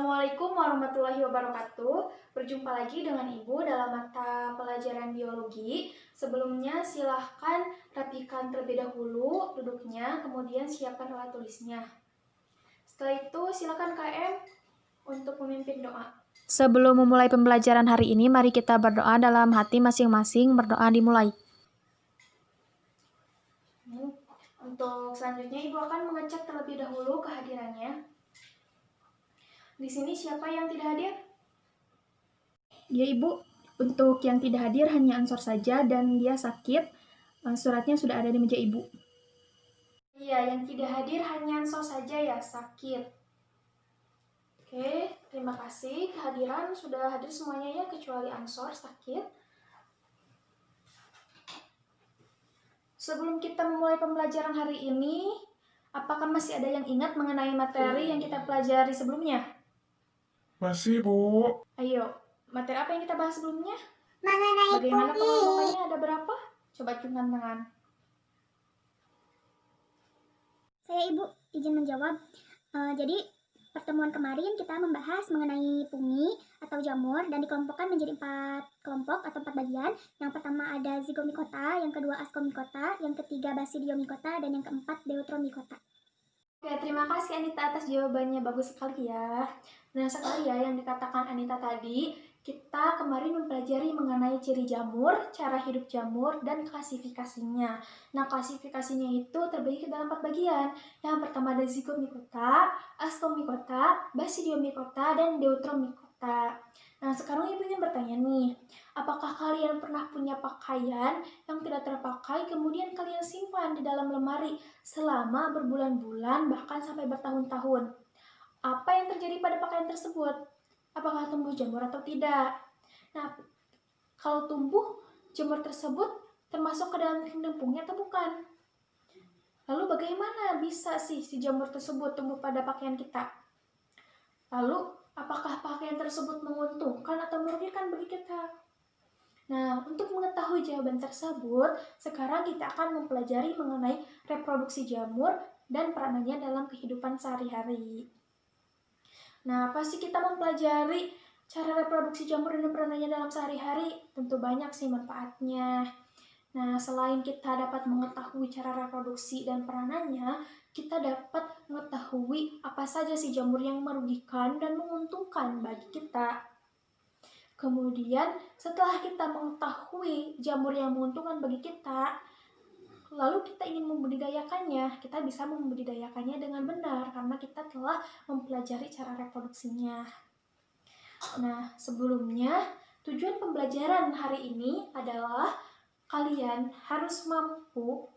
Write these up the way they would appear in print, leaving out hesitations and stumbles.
Assalamualaikum warahmatullahi wabarakatuh. Berjumpa lagi dengan Ibu dalam mata pelajaran biologi. Sebelumnya silahkan rapikan terlebih dahulu duduknya, kemudian siapkan alat tulisnya. Setelah itu silakan KM untuk memimpin doa. Sebelum memulai pembelajaran hari ini, mari kita berdoa dalam hati masing-masing. Berdoa dimulai. Untuk selanjutnya Ibu akan mengecek terlebih dahulu kehadirannya. Di sini siapa yang tidak hadir? Ya Ibu, untuk yang tidak hadir hanya Ansor saja dan dia sakit. Suratnya sudah ada di meja Ibu. Iya, yang tidak hadir hanya Ansor saja ya, sakit. Oke, terima kasih. Kehadiran sudah hadir semuanya ya, kecuali Ansor sakit. Sebelum kita memulai pembelajaran hari ini, apakah masih ada yang ingat mengenai materi yang kita pelajari sebelumnya? Masih, Bu. Ayo, materi apa yang kita bahas sebelumnya? Mengenai Bagaimana bumi. pengelompokannya, ada berapa? Coba ciumkan tangan. Saya Ibu izin menjawab. Jadi pertemuan kemarin kita membahas mengenai fungi atau jamur dan dikelompokkan menjadi 4 kelompok atau 4 bagian. Yang pertama ada zygomicota, yang kedua ascomycota, yang ketiga basidiomycota, dan yang keempat deuteromycota. Oke, terima kasih Anita atas jawabannya, bagus sekali ya. Nah, sekali ya yang dikatakan Anita tadi, kita kemarin mempelajari mengenai ciri jamur, cara hidup jamur, dan klasifikasinya. Nah, klasifikasinya itu terbagi ke dalam 4 bagian. Yang pertama ada zygomicota, ascomycota, basidiomycota, dan deuteromycota. Nah, sekarang Ibu ingin bertanya nih, apakah kalian pernah punya pakaian yang tidak terpakai kemudian kalian simpan di dalam lemari selama berbulan-bulan bahkan sampai bertahun-tahun? Apa yang terjadi pada pakaian tersebut? Apakah tumbuh jamur atau tidak? Nah, kalau tumbuh, jamur tersebut termasuk ke dalam punya atau bukan? Lalu bagaimana bisa sih si jamur tersebut tumbuh pada pakaian kita? Lalu, apakah pakaian tersebut menguntungkan atau merugikan bagi kita? Nah, untuk mengetahui jawaban tersebut, sekarang kita akan mempelajari mengenai reproduksi jamur dan peranannya dalam kehidupan sehari-hari. Nah, pasti kita mempelajari cara reproduksi jamur dan peranannya dalam sehari-hari, tentu banyak sih manfaatnya. Nah, selain kita dapat mengetahui cara reproduksi dan peranannya, kita dapat mengetahui apa saja sih jamur yang merugikan dan menguntungkan bagi kita. Kemudian, setelah kita mengetahui jamur yang menguntungkan bagi kita, lalu kita ingin membudidayakannya, kita bisa membudidayakannya dengan benar karena kita telah mempelajari cara reproduksinya. Nah, sebelumnya, tujuan pembelajaran hari ini adalah kalian harus mampu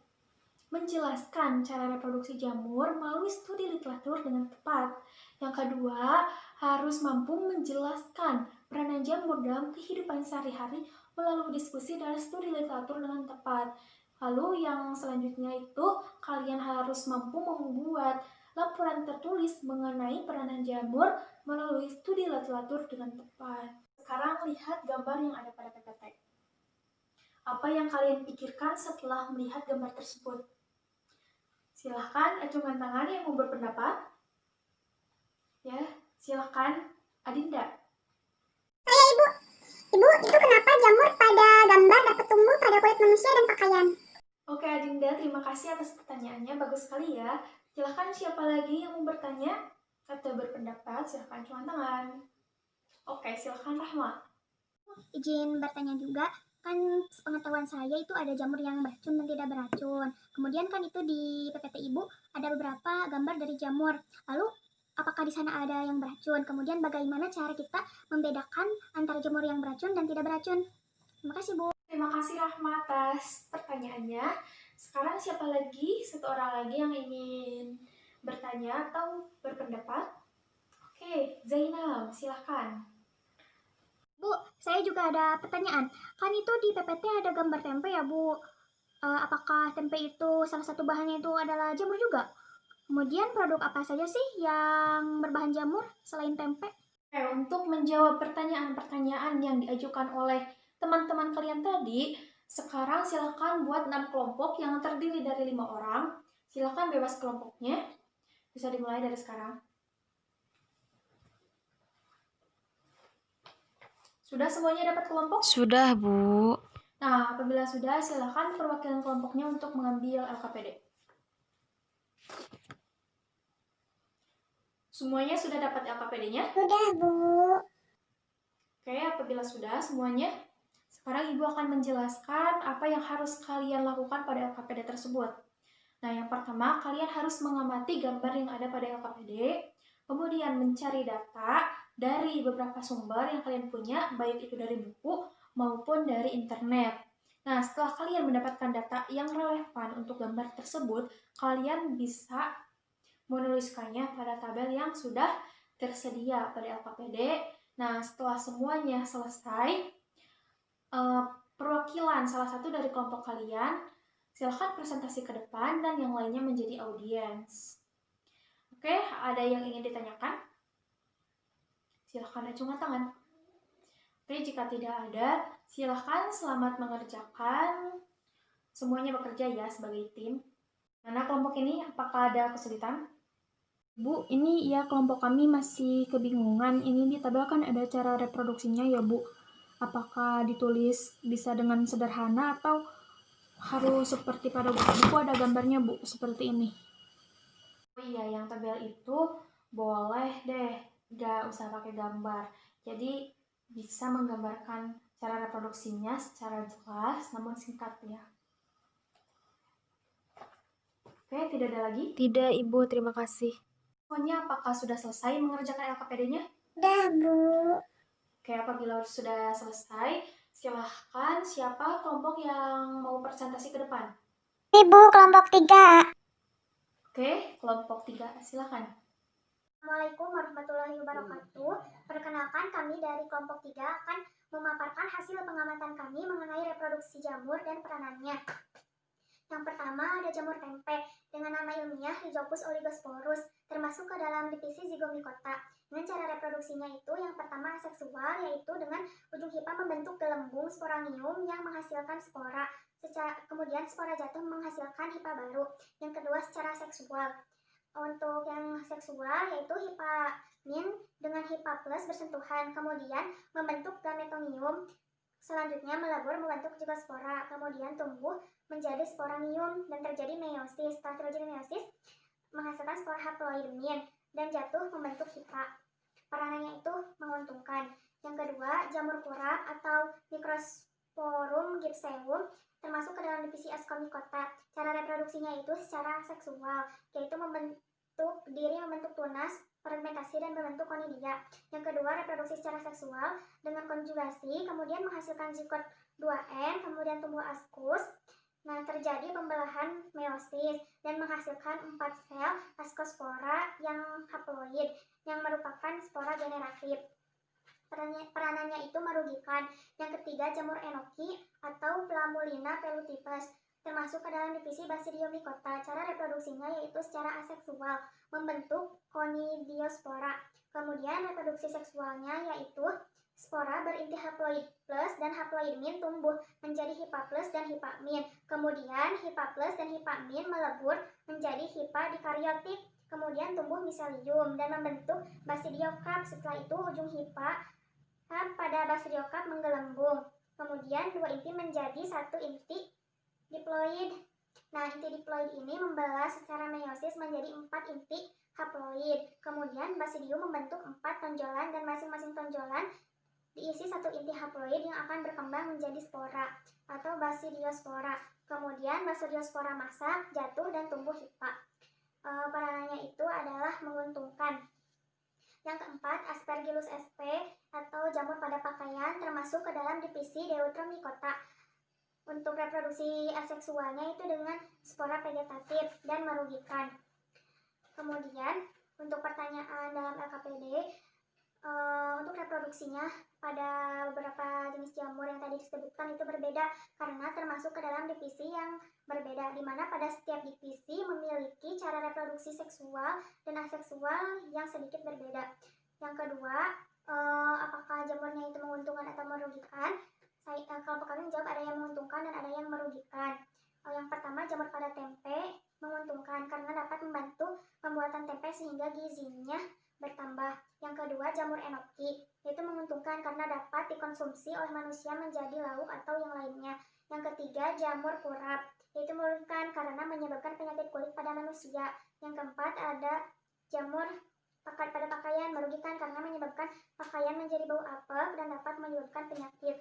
menjelaskan cara reproduksi jamur melalui studi literatur dengan tepat. Yang kedua, harus mampu menjelaskan peranan jamur dalam kehidupan sehari-hari melalui diskusi dan studi literatur dengan tepat. Lalu yang selanjutnya itu, kalian harus mampu membuat laporan tertulis mengenai peranan jamur melalui studi literatur dengan tepat. Sekarang lihat gambar yang ada pada PPT. Apa yang kalian pikirkan setelah melihat gambar tersebut? Silahkan acungkan tangan yang mau berpendapat. Ya, silahkan Adinda. Saya Ibu. Ibu, itu kenapa jamur pada gambar dapat tumbuh pada kulit manusia dan pakaian? Oke Adinda, terima kasih atas pertanyaannya, bagus sekali ya. Silahkan siapa lagi yang mau bertanya atau berpendapat, silahkan acungkan tangan. Oke, silahkan Rahma. Izin bertanya juga, kan pengetahuan saya itu ada jamur yang beracun dan tidak beracun. Kemudian kan itu di PPT Ibu ada beberapa gambar dari jamur. Lalu apakah di sana ada yang beracun? Kemudian bagaimana cara kita membedakan antara jamur yang beracun dan tidak beracun? Terima kasih Bu. Terima kasih Rahma atas pertanyaannya. Sekarang siapa lagi? Satu orang lagi yang ingin bertanya atau berpendapat? Oke, Zainal, silahkan. Bu, saya juga ada pertanyaan. Kan itu di PPT ada gambar tempe ya Bu. Apakah tempe itu salah satu bahannya itu adalah jamur juga? Kemudian produk apa saja sih yang berbahan jamur selain tempe? Untuk menjawab pertanyaan-pertanyaan yang diajukan oleh teman-teman kalian tadi, sekarang silakan buat 6 kelompok yang terdiri dari 5 orang. Silakan bebas kelompoknya. Bisa dimulai dari sekarang. Sudah semuanya dapat kelompok? Sudah, Bu. Nah, apabila sudah, silakan perwakilan kelompoknya untuk mengambil LKPD. Semuanya sudah dapat LKPD-nya? Sudah, Bu. Oke, apabila sudah semuanya, sekarang Ibu akan menjelaskan apa yang harus kalian lakukan pada LKPD tersebut. Nah, yang pertama, kalian harus mengamati gambar yang ada pada LKPD, kemudian mencari data dari beberapa sumber yang kalian punya, baik itu dari buku maupun dari internet. Nah, setelah kalian mendapatkan data yang relevan untuk gambar tersebut, kalian bisa menuliskannya pada tabel yang sudah tersedia pada LKPD. Nah, setelah semuanya selesai, perwakilan salah satu dari kelompok kalian silahkan presentasi ke depan dan yang lainnya menjadi audiens. Oke, ada yang ingin ditanyakan? Silahkan acungkan tangan. Oke, jika tidak ada, silahkan selamat mengerjakan. Semuanya bekerja ya sebagai tim. Mana kelompok ini? Apakah ada kesulitan? Bu, ini ya kelompok kami masih kebingungan. Ini di tabel kan ada cara reproduksinya ya, Bu. Apakah ditulis bisa dengan sederhana atau harus seperti pada buku ada gambarnya, Bu, seperti ini? Oh iya, yang tabel itu boleh deh, nggak usah pakai gambar. Jadi bisa menggambarkan cara reproduksinya secara jelas namun singkat ya. Oke, tidak ada lagi? Tidak, Ibu. Terima kasih. Semuanya apakah sudah selesai mengerjakan LKPD-nya? Sudah, Bu. Oke, apabila sudah selesai, silahkan siapa kelompok yang mau presentasi ke depan? Ibu, kelompok 3. Oke, kelompok 3, silahkan. Assalamualaikum warahmatullahi wabarakatuh. Perkenalkan, kami dari kelompok 3 akan memaparkan hasil pengamatan kami mengenai reproduksi jamur dan peranannya. Yang pertama ada jamur tempe dengan nama ilmiah Rhizopus oligosporus, termasuk ke dalam divisi Zygomicota. Dengan cara reproduksinya itu, yang pertama aseksual, yaitu dengan ujung hipa membentuk gelembung sporangium yang menghasilkan spora. Kemudian spora jatuh menghasilkan hipa baru. Yang kedua secara seksual. Untuk yang seksual yaitu hipa min dengan hipa plus bersentuhan, kemudian membentuk gametonium. Selanjutnya melebur membentuk juga spora, kemudian tumbuh menjadi sporangium dan terjadi meiosis. Setelah terjadi meiosis, menghasilkan spora haploid min dan jatuh membentuk hipa. Peranannya itu menguntungkan. Yang kedua, jamur kurap atau Microsporum gypseum termasuk ke dalam divisi Ascomycota. Cara reproduksinya itu secara seksual, yaitu membentuk tunas, fermentasi, dan membentuk konidia. Yang kedua, reproduksi secara seksual dengan konjugasi, kemudian menghasilkan zigot 2N, kemudian tumbuh askus. Nah, terjadi pembelahan meiosis dan menghasilkan 4 sel askospora yang haploid yang merupakan spora generatif. Peranannya itu merugikan. Yang ketiga, jamur enoki atau Plamulina pelutipes termasuk ke dalam divisi Basidiomycota. Cara reproduksinya yaitu secara aseksual, membentuk conidiospora. Kemudian reproduksi seksualnya yaitu spora berinti haploid plus dan haploid min tumbuh menjadi hipa plus dan hipa min. Kemudian hipa plus dan hipa min melebur menjadi hipa dikaryotik. Kemudian tumbuh miselium dan membentuk basidiokarp. Setelah itu ujung hipa pada basidiokarp menggelembung. Kemudian dua inti menjadi satu inti diploid. Nah, inti diploid ini membelah secara meiosis menjadi 4 inti haploid. Kemudian basidium membentuk 4 tonjolan dan masing-masing tonjolan diisi satu inti haploid yang akan berkembang menjadi spora atau basidiospora. Kemudian basidiospora masak, jatuh, dan tumbuh hipa. Peranannya itu adalah menguntungkan. Yang keempat, Aspergillus sp atau jamur pada pakaian termasuk ke dalam divisi Deuteromycota. Untuk reproduksi aseksualnya itu dengan spora vegetatif dan merugikan. Kemudian untuk pertanyaan dalam LKPD, untuk reproduksinya pada beberapa jenis jamur yang tadi disebutkan itu berbeda karena termasuk ke dalam divisi yang berbeda, di mana pada setiap divisi memiliki cara reproduksi seksual dan aseksual yang sedikit berbeda. Yang kedua, apakah jamurnya itu menguntungkan atau merugikan? Kelompok kami menjawab ada yang menguntungkan dan ada yang merugikan. Yang pertama, jamur pada tempe menguntungkan karena dapat membantu pembuatan tempe sehingga gizinya bertambah. Yang kedua, jamur enoki, yaitu menguntungkan karena dapat dikonsumsi oleh manusia menjadi lauk atau yang lainnya. Yang ketiga, jamur kurap, yaitu merugikan karena menyebabkan penyakit kulit pada manusia. Yang keempat, ada jamur pada pakaian, merugikan karena menyebabkan pakaian menjadi bau apek dan dapat menyebabkan penyakit.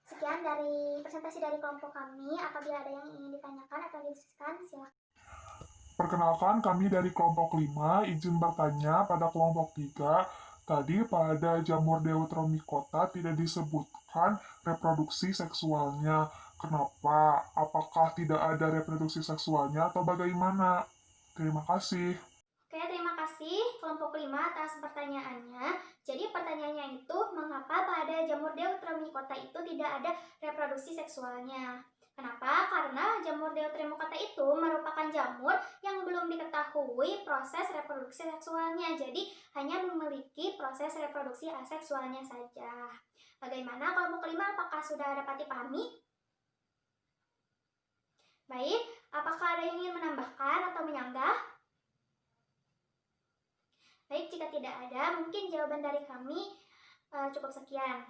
Sekian dari presentasi dari kelompok kami. Apabila ada yang ingin ditanyakan atau didiskusikan, silakan. Perkenalkan, kami dari kelompok 5, izin bertanya pada kelompok 3. Tadi pada jamur Deuteromycota tidak disebutkan reproduksi seksualnya. Kenapa? Apakah tidak ada reproduksi seksualnya atau bagaimana? Terima kasih. Oke, terima kasih kelompok 5 atas pertanyaannya. Jadi pertanyaannya itu, mengapa pada jamur Deuteromycota itu tidak ada reproduksi seksualnya? Kenapa? Karena jamur Deuteromycota itu merupakan jamur yang belum diketahui proses reproduksi seksualnya. Jadi hanya memiliki proses reproduksi aseksualnya saja. Bagaimana kelompok 5? Apakah sudah dapat dipahami? Baik, apakah ada yang ingin menambahkan atau menyanggah? Baik, jika tidak ada, mungkin jawaban dari kami cukup sekian.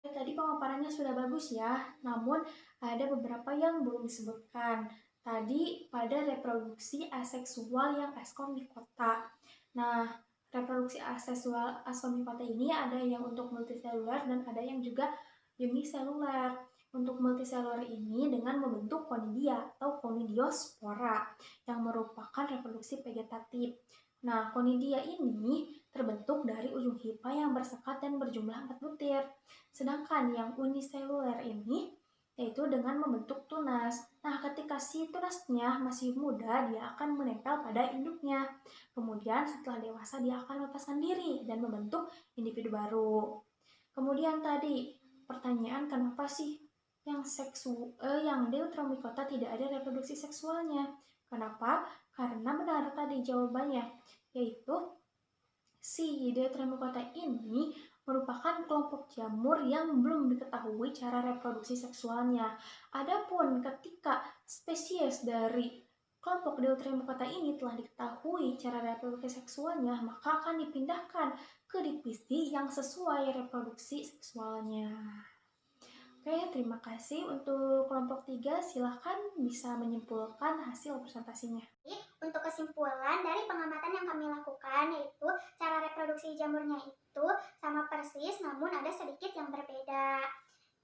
Tadi pemaparannya sudah bagus ya, namun ada beberapa yang belum disebutkan. Tadi pada reproduksi aseksual yang ascomycota. Nah, reproduksi aseksual ascomycota ini ada yang untuk multiseluler dan ada yang juga uniseluler. Untuk multiseluler ini dengan membentuk konidia atau konidiospora yang merupakan reproduksi vegetatif. Nah, konidia ini terbentuk dari ujung hifa yang bersekat dan berjumlah 4 butir. Sedangkan yang uniseluler ini yaitu dengan membentuk tunas. Nah, ketika si tunasnya masih muda, dia akan menempel pada induknya. Kemudian setelah dewasa dia akan melepaskan diri dan membentuk individu baru. Kemudian tadi pertanyaan, kenapa sih yang Deuteromycota tidak ada reproduksi seksualnya? Kenapa? Karena benar tadi jawabannya, yaitu si Deuteromycota ini merupakan kelompok jamur yang belum diketahui cara reproduksi seksualnya. Adapun ketika spesies dari kelompok Deuteromycota ini telah diketahui cara reproduksi seksualnya, maka akan dipindahkan ke divisi yang sesuai reproduksi seksualnya. Oke, terima kasih. Untuk kelompok 3, silahkan bisa menyimpulkan hasil presentasinya. Untuk kesimpulan dari pengamatan yang kami lakukan, yaitu cara reproduksi jamurnya itu sama persis, namun ada sedikit yang berbeda.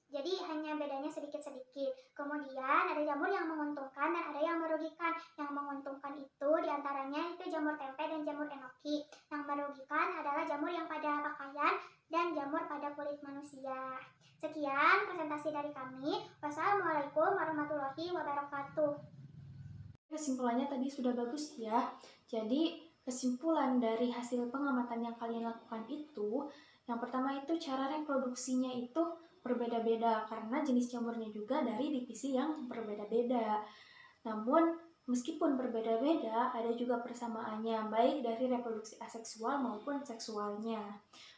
Jadi hanya bedanya sedikit-sedikit. Kemudian ada jamur yang menguntungkan dan ada yang merugikan. Yang menguntungkan itu diantaranya itu jamur tempe dan jamur enoki. Yang merugikan adalah jamur yang pada pakaian dan jamur pada kulit manusia. Sekian presentasi dari kami. Wassalamualaikum warahmatullahi wabarakatuh. Kesimpulannya tadi sudah bagus ya. Jadi kesimpulan dari hasil pengamatan yang kalian lakukan itu, yang pertama itu cara reproduksinya itu berbeda-beda karena jenis jamurnya juga dari divisi yang berbeda-beda. Namun meskipun berbeda-beda, ada juga persamaannya baik dari reproduksi aseksual maupun seksualnya.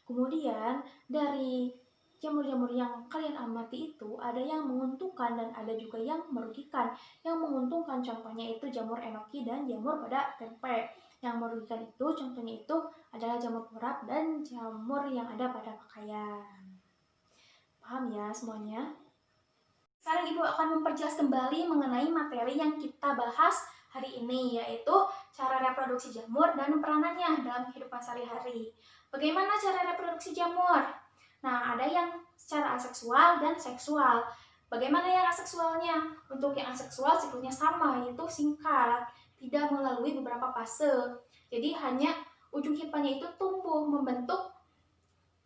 Kemudian dari jamur-jamur yang kalian amati itu ada yang menguntungkan dan ada juga yang merugikan. Yang menguntungkan contohnya itu jamur enoki dan jamur pada tempe. Yang merugikan itu contohnya itu adalah jamur kurap dan jamur yang ada pada pakaian. Paham ya semuanya? Sekarang Ibu akan memperjelas kembali mengenai materi yang kita bahas hari ini, yaitu cara reproduksi jamur dan peranannya dalam kehidupan sehari-hari. Bagaimana cara reproduksi jamur? Nah, ada yang secara aseksual dan seksual. Bagaimana yang aseksualnya? Untuk yang aseksual siklusnya sama, yaitu singkat, tidak melalui beberapa fase. Jadi hanya ujung hifanya itu tumbuh membentuk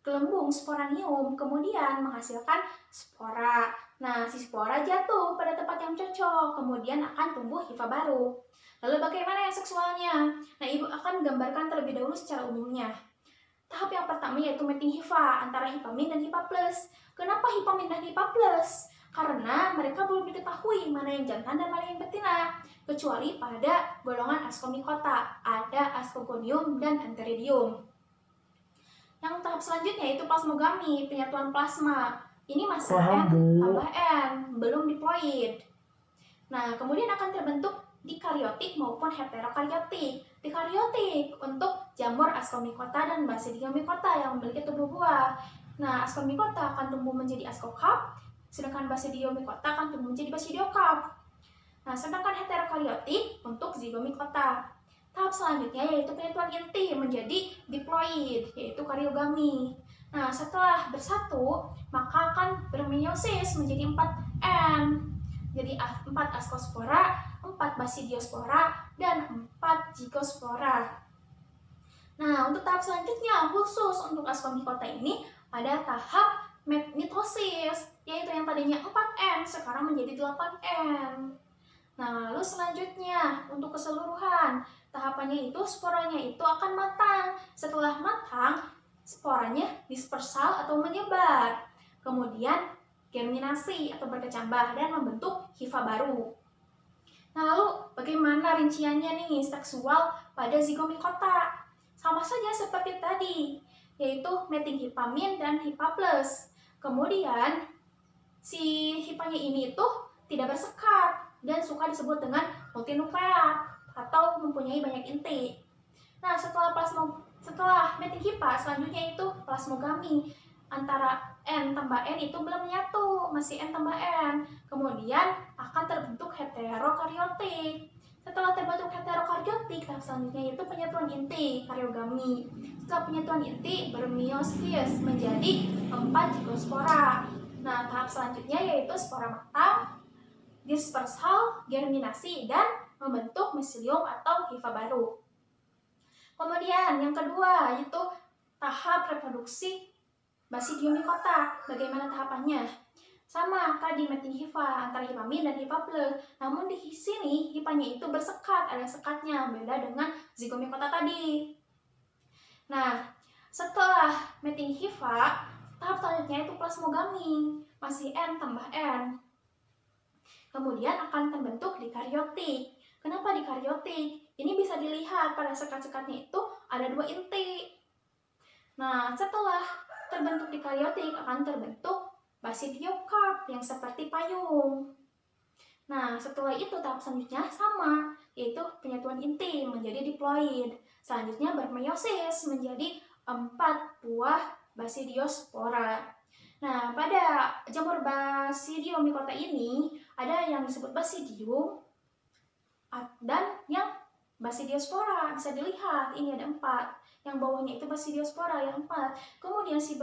gelembung sporanium, kemudian menghasilkan spora. Nah, si spora jatuh pada tempat yang cocok, kemudian akan tumbuh hifa baru. Lalu bagaimana yang seksualnya? Nah, Ibu akan gambarkan terlebih dahulu secara umumnya. Tahap yang pertama yaitu mating hifa antara hifa min dan hifa plus. Kenapa hifa min dan hifa plus? Karena mereka belum diketahui mana yang jantan dan mana yang betina. Kecuali pada golongan Ascomycota, ada Ascogonium dan Antheridium. Yang tahap selanjutnya yaitu plasmogami, penyatuan plasma. Ini masih N tambah N, belum diploid. Nah, kemudian akan terbentuk dikaryotik maupun heterokaryotik. Dikaryotik untuk jamur Ascomycota dan Basidiomycota yang memiliki tubuh buah. Nah, Ascomycota akan tumbuh menjadi ascocarp, sedangkan Basidiomycota akan tumbuh menjadi basidiokarp. Nah, sedangkan heterokaryotik untuk zygomycota. Tahap selanjutnya yaitu penyatuan inti menjadi diploid, yaitu karyogami. Nah, setelah bersatu, maka akan bermeiosis menjadi 4N. Jadi 4 ascospora, 4 basidiospora, dan 4 zygospora. Nah, untuk tahap selanjutnya khusus untuk Ascomycota ini ada tahap mitosis, yaitu yang tadinya 4N sekarang menjadi 8N. Nah, lalu selanjutnya untuk keseluruhan tahapannya itu sporanya itu akan matang. Setelah matang, sporanya dispersal atau menyebar. Kemudian germinasi atau berkecambah dan membentuk hifa baru. Nah, lalu bagaimana rinciannya nih seksual pada zygomycota? Sama saja seperti tadi, yaitu mating hifa min dan hifa plus. Kemudian si hifanya ini tuh tidak bersekat dan suka disebut dengan multinukleat atau mempunyai banyak inti. Nah, setelah mating hifa, selanjutnya itu plasmogami. Antara N tambah N itu belum menyatu, masih N tambah N. Kemudian akan terbentuk heterokaryotik. Setelah terbentuk heterokaryotik, tahap selanjutnya itu penyatuan inti, karyogami. Setelah penyatuan inti, bermeiosis menjadi 4 zygospora. Nah, tahap selanjutnya yaitu spora matang, dispersal, germinasi, dan membentuk miselium atau hifa baru. Kemudian yang kedua yaitu tahap reproduksi Basidiomycota. Bagaimana tahapannya? Sama tadi mating hifa antara hifa min dan hifa plus. Namun di sini hifanya itu bersekat, ada sekatnya, beda dengan zygomycota tadi. Nah, setelah mating hifa, tahap selanjutnya itu plasmogami, masih N tambah N. Kemudian akan terbentuk dikaryotik. Kenapa dikaryotik? Ini bisa dilihat pada sekat-sekatnya itu ada 2 inti. Nah, setelah terbentuk dikaryotik akan terbentuk basidiokarp yang seperti payung. Nah, setelah itu tahap selanjutnya sama, yaitu penyatuan inti menjadi diploid. Selanjutnya bermeiosis menjadi 4 buah basidiospora. Nah, pada jamur Basidiomycota ini ada yang disebut basidium dan yang basidiospora. Bisa dilihat, ini ada 4. Yang bawahnya itu basidiospora yang 4. Kemudian si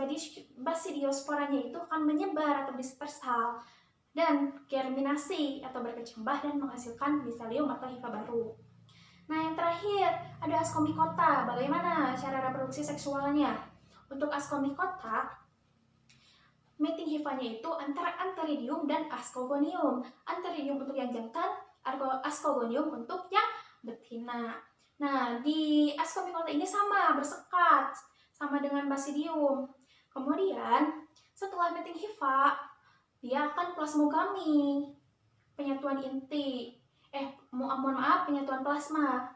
basidiosporanya itu akan menyebar atau dispersal dan germinasi atau berkecambah dan menghasilkan miselium atau hifa baru. Nah, yang terakhir ada Ascomycota. Bagaimana cara reproduksi seksualnya? Untuk Ascomycota, mating hifanya itu antara Antheridium dan Ascogonium. Antheridium untuk yang jantan, Ascogonium untuk yang betina. Nah, di Ascomycota ini sama, bersekat, sama dengan Basidium. Kemudian, setelah mating hifa, dia akan plasmogami, penyatuan inti. Penyatuan plasma.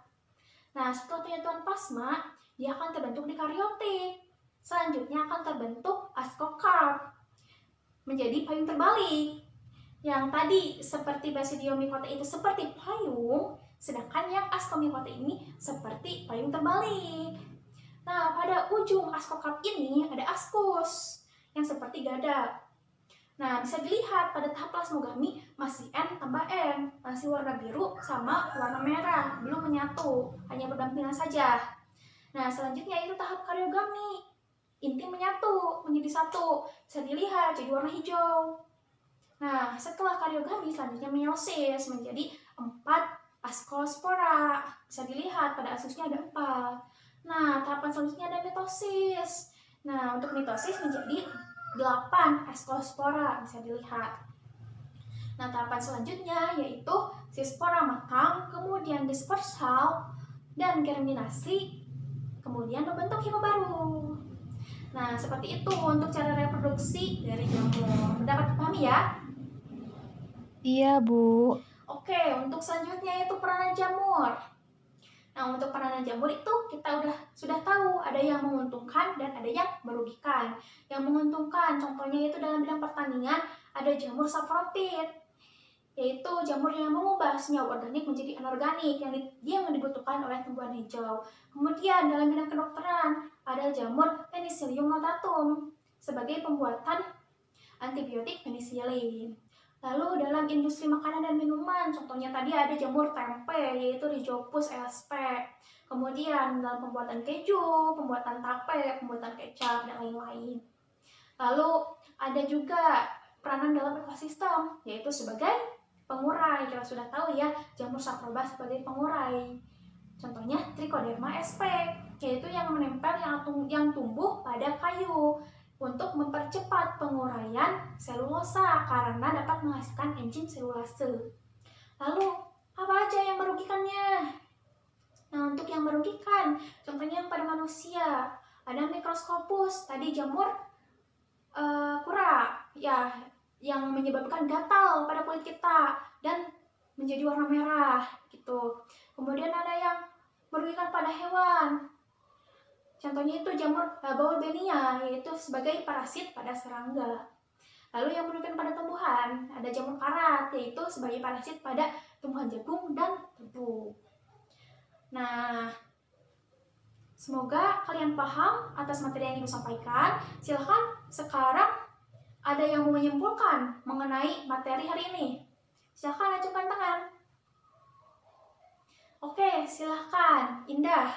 Nah, setelah penyatuan plasma, dia akan terbentuk dikaryotik. Selanjutnya akan terbentuk ascocarp, menjadi payung terbalik. Yang tadi seperti Basidiomycota itu seperti payung, sedangkan yang Ascomycota ini seperti payung terbalik. Nah, pada ujung ascocarp ini ada ascus yang seperti gada. Nah, bisa dilihat pada tahap plasmogami masih N tambah N, masih warna biru sama warna merah, belum menyatu, hanya berdampingan saja. Nah, selanjutnya itu tahap karyogami. Inti menyatu menjadi satu, bisa dilihat jadi warna hijau. Nah, setelah karyogami selanjutnya meiosis menjadi 4 ascospora. Bisa dilihat pada asusnya ada 4. Nah, tahapan selanjutnya ada mitosis. Nah, untuk mitosis menjadi 8 ascospora, bisa dilihat. Nah, tahapan selanjutnya yaitu si spora matang, kemudian dispersal dan germinasi, kemudian membentuk hifa baru. Nah, seperti itu untuk cara reproduksi dari jamur. Dapat dipahami ya? Iya, Bu. Oke, untuk selanjutnya itu peranan jamur. Nah, untuk peranan jamur itu kita sudah tahu ada yang menguntungkan dan ada yang merugikan. Yang menguntungkan contohnya itu dalam bidang pertanian ada jamur saprofit yaitu jamur yang mengubah senyawa organik menjadi anorganik yang dibutuhkan oleh tumbuhan hijau. Kemudian dalam bidang kedokteran ada jamur Penicillium notatum sebagai pembuatan antibiotik penisilin. Lalu dalam industri makanan dan minuman, contohnya tadi ada jamur tempe yaitu Rhizopus sp. Kemudian dalam pembuatan keju, pembuatan tape, pembuatan kecap dan lain-lain. Lalu ada juga peranan dalam ekosistem yaitu sebagai pengurai. Kita sudah tahu ya, jamur saproba sebagai pengurai. Contohnya Trichoderma sp, yaitu yang menempel yang tumbuh pada kayu untuk mempercepat penguraian selulosa karena dapat menghasilkan enzim selulase. Lalu apa aja yang merugikannya? Nah, untuk yang merugikan, contohnya pada manusia ada Microscopus, tadi jamur kura ya, yang menyebabkan gatal pada kulit kita dan menjadi warna merah gitu. Kemudian ada yang merugikan pada hewan, contohnya itu jamur Bourbenia, yaitu sebagai parasit pada serangga. Lalu yang merugikan pada tumbuhan ada jamur karat, yaitu sebagai parasit pada tumbuhan jagung dan tebu. Nah, semoga kalian paham atas materi yang ibu sampaikan. Silahkan sekarang ada yang mau menyimpulkan mengenai materi hari ini. Silahkan ajukan tangan. Oke, silahkan. Indah.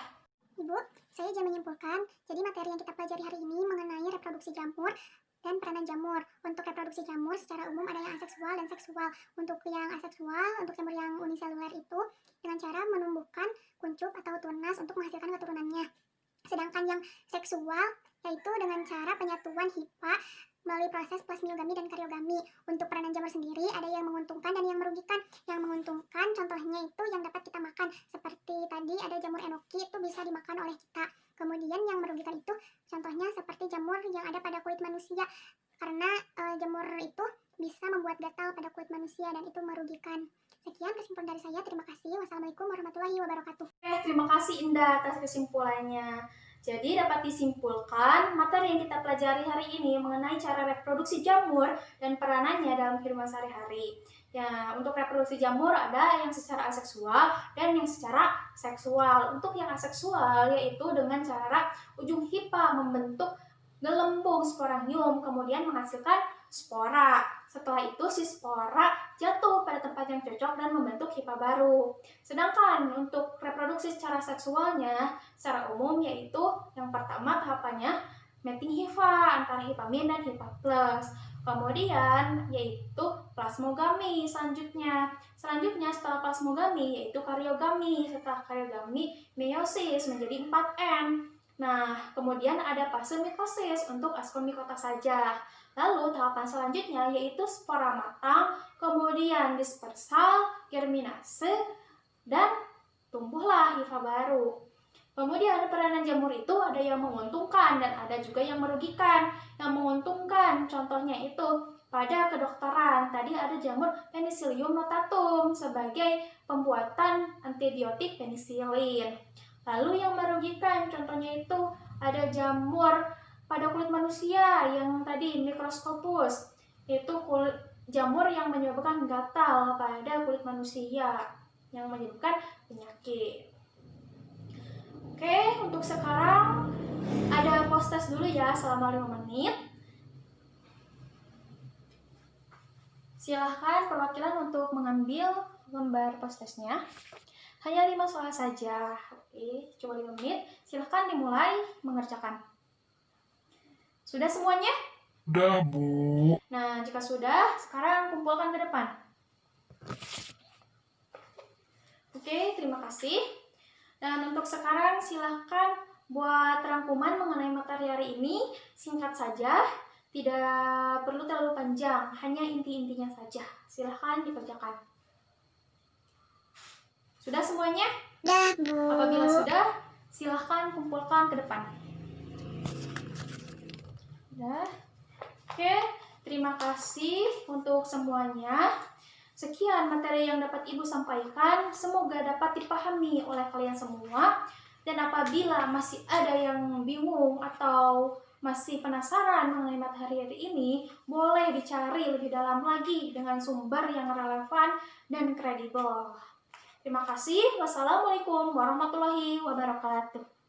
Ibu, saya izin menyimpulkan, jadi materi yang kita pelajari hari ini mengenai reproduksi jamur dan peranan jamur. Untuk reproduksi jamur secara umum ada yang aseksual dan seksual. Untuk yang aseksual, untuk jamur yang uniseluler itu dengan cara menumbuhkan kuncup atau tunas untuk menghasilkan keturunannya. Sedangkan yang seksual yaitu dengan cara penyatuan hifa melalui proses plasmiogami dan karyogami. Untuk peranan jamur sendiri ada yang menguntungkan dan yang merugikan. Yang menguntungkan contohnya itu yang dapat kita makan, seperti tadi ada jamur enoki itu bisa dimakan oleh kita. Kemudian yang merugikan itu contohnya seperti jamur yang ada pada kulit manusia, karena jamur itu bisa membuat gatal pada kulit manusia dan itu merugikan. Sekian kesimpulan dari saya. Terima kasih. Wassalamualaikum warahmatullahi wabarakatuh. Terima kasih Indah atas kesimpulannya. Jadi dapat disimpulkan materi yang kita pelajari hari ini mengenai cara reproduksi jamur dan peranannya dalam kehidupan sehari-hari. Ya, untuk reproduksi jamur ada yang secara aseksual dan yang secara seksual. Untuk yang aseksual yaitu dengan cara ujung hifa membentuk gelembung sporanium kemudian menghasilkan spora. Setelah itu si spora jatuh pada tempat yang cocok dan membentuk hifa baru. Sedangkan untuk reproduksi secara seksualnya secara umum yaitu yang pertama tahapannya mating hifa antara hifa min dan hifa plus. Kemudian yaitu plasmogami selanjutnya. Setelah plasmogami yaitu karyogami. Setelah karyogami meiosis menjadi 4N. Nah, kemudian ada fase mitosis untuk ascomycota saja. Lalu tahapan selanjutnya yaitu spora matang, kemudian dispersal, germinase, dan tumbuhlah hifa baru. Kemudian peranan jamur itu ada yang menguntungkan dan ada juga yang merugikan. Yang menguntungkan contohnya itu pada kedokteran. Tadi ada jamur Penicillium notatum sebagai pembuatan antibiotik penisilin. Lalu yang merugikan contohnya itu ada jamur pada kulit manusia yang tadi Microscopus, itu jamur yang menyebabkan gatal pada kulit manusia yang menyebabkan penyakit. Oke, untuk sekarang ada post test dulu ya selama 5 menit. Silahkan perwakilan untuk mengambil gambar post testnya. Hanya 5 soal saja. Oke, coba 5 menit. Silahkan dimulai mengerjakan. Sudah semuanya? Udah, Bu. Nah, jika sudah, sekarang kumpulkan ke depan. Oke, terima kasih. Dan untuk sekarang silahkan buat rangkuman mengenai materi hari ini. Singkat saja, tidak perlu terlalu panjang, hanya inti-intinya saja. Silahkan dikerjakan. Sudah semuanya? Dah, Bu. Apabila sudah, silahkan kumpulkan ke depan. Sudah. Oke, terima kasih untuk semuanya. Sekian materi yang dapat Ibu sampaikan. Semoga dapat dipahami oleh kalian semua. Dan apabila masih ada yang bingung atau Masih penasaran mengenai materi ini? Boleh dicari lebih dalam lagi dengan sumber yang relevan dan kredibel. Terima kasih. Wassalamualaikum warahmatullahi wabarakatuh.